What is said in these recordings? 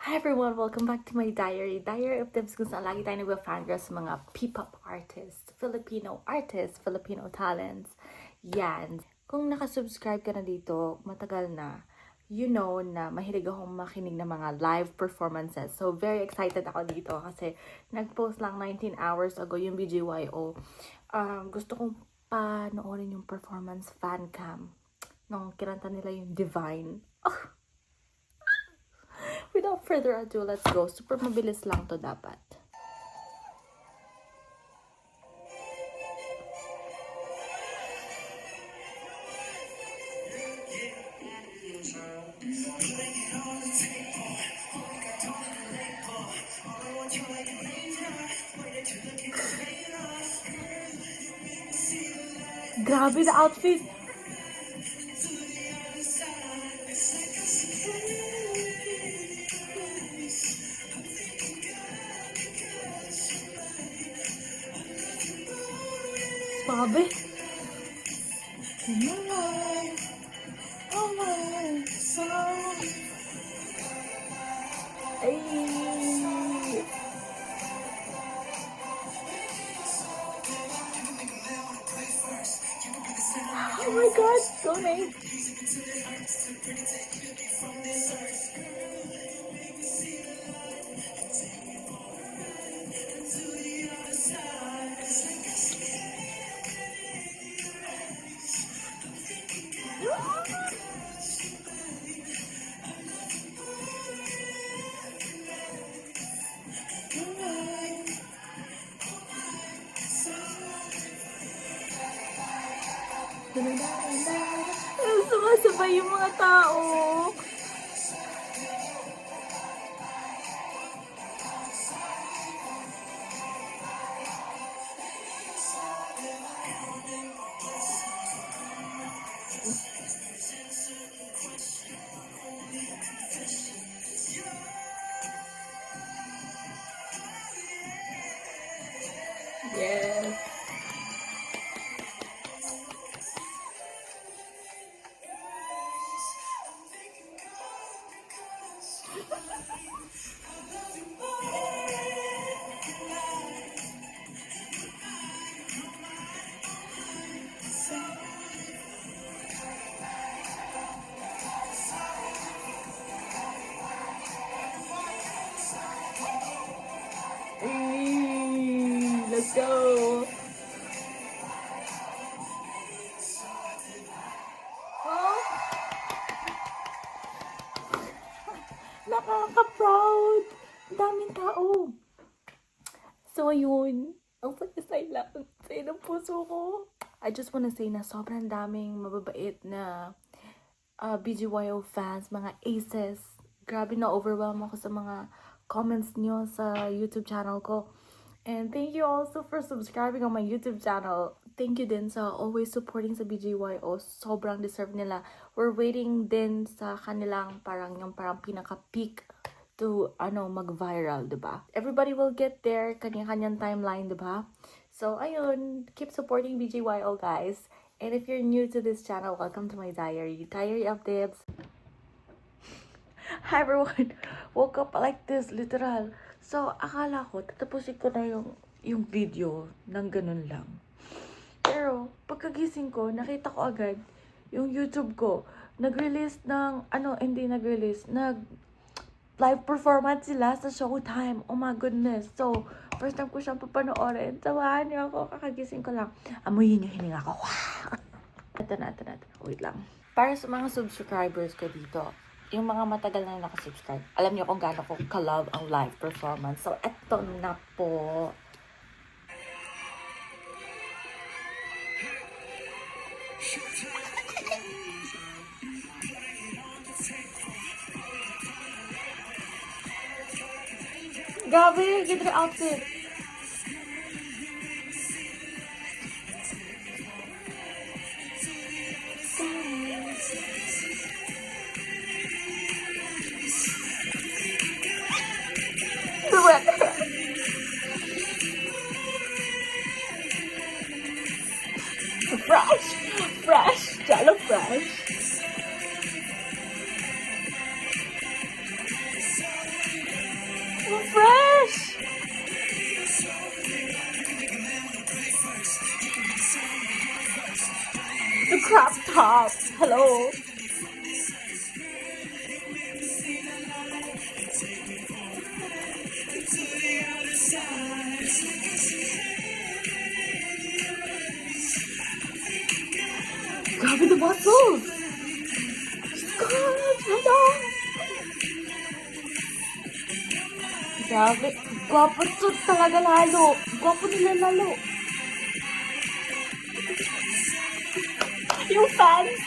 Hi everyone! Welcome back to my diary. Diary of Tips kung saan lagi tayo nagpa-fangirl sa mga P-pop artists, Filipino talents. Yan. Kung nakasubscribe ka na dito, matagal na, you know na mahilig akong makinig ng mga live performances. So, very excited ako dito kasi nag-post lang 19 hours ago yung BGYO. Gusto kong panoorin yung performance fan cam nung kinanta nila yung Divine. Without further ado, let's go. Super mabilis lang to dapat. Grabe the outfit! Grabe! Ay! Oh my god! Donate! Sumasabay yung mga tao. Yes. Let's go! Oh! Nakaka-proud! Daming tao! So, ayun. Ang pagkasay lang sa ng puso ko. I just wanna say na sobrang daming mababait na BGYO fans, mga aces. Grabe na overwhelm ako sa mga comments nyo sa YouTube channel ko. And thank you also for subscribing on my YouTube channel. Thank you din sa always supporting sa BGYO. Sobrang deserve nila. We're waiting din sa kanilang parang pinaka-peak to mag-viral, diba? Everybody will get there, kanya-kanyang timeline, diba? So, ayun, keep supporting BGYO, guys. And if you're new to this channel, welcome to my diary. Diary of Tips. Hi everyone! Woke up like this, literal. So, akala ko, tatapusin ko na yung video ng ganun lang. Pero, pagkagising ko, nakita ko agad yung YouTube ko. Nag-release ng, live performance sila sa Showtime. Oh my goodness. So, first time ko siyang papanoorin. Tawahan niyo ako, kakagising ko lang. Amuyin yung hininga ko. Ito na. Wait lang. Para sa mga subscribers ko dito, yung mga matagal na nakasubscribe, alam niyo kung gaano ko ka-love ang live performance. So, eto na po. Grabe, get their outfit. Fresh, jalo fresh. Hello. Grabe the muscles! God, hello! Grabe, gwapo to talaga lalo. Gwapo nila lalo. Yung fans.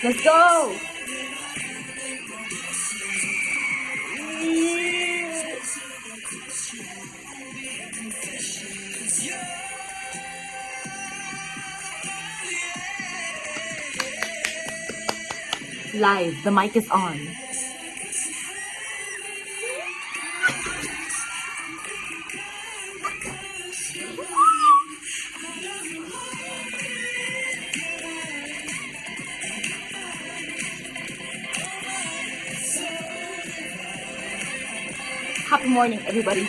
Let's go! Live, the mic is on. Happy morning, everybody.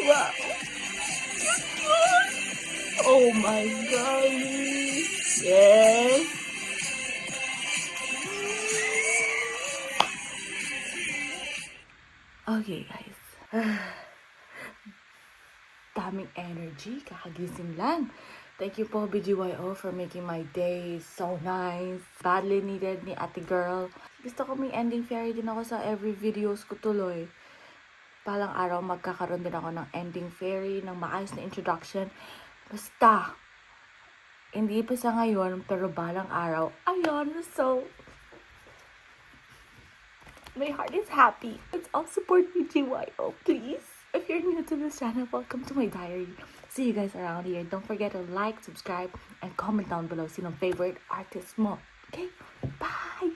Wow. Oh my god. Yes. Okay, guys. Daming energy, kakagising lang. Thank you po, BGYO, for making my day so nice. Badly needed ni ate girl. Gusto ko may ending fairy din ako sa every videos ko tuloy. Palang araw magkakaroon din ako ng ending fairy, ng maayos na introduction. Basta, hindi pa sa ngayon, pero balang araw, ayun, so, my heart is happy. Let's all support BGYO, please. If you're new to this channel, welcome to my diary. See you guys around here. Don't forget to like, subscribe, and comment down below sinong favorite artist mo. Okay? Bye!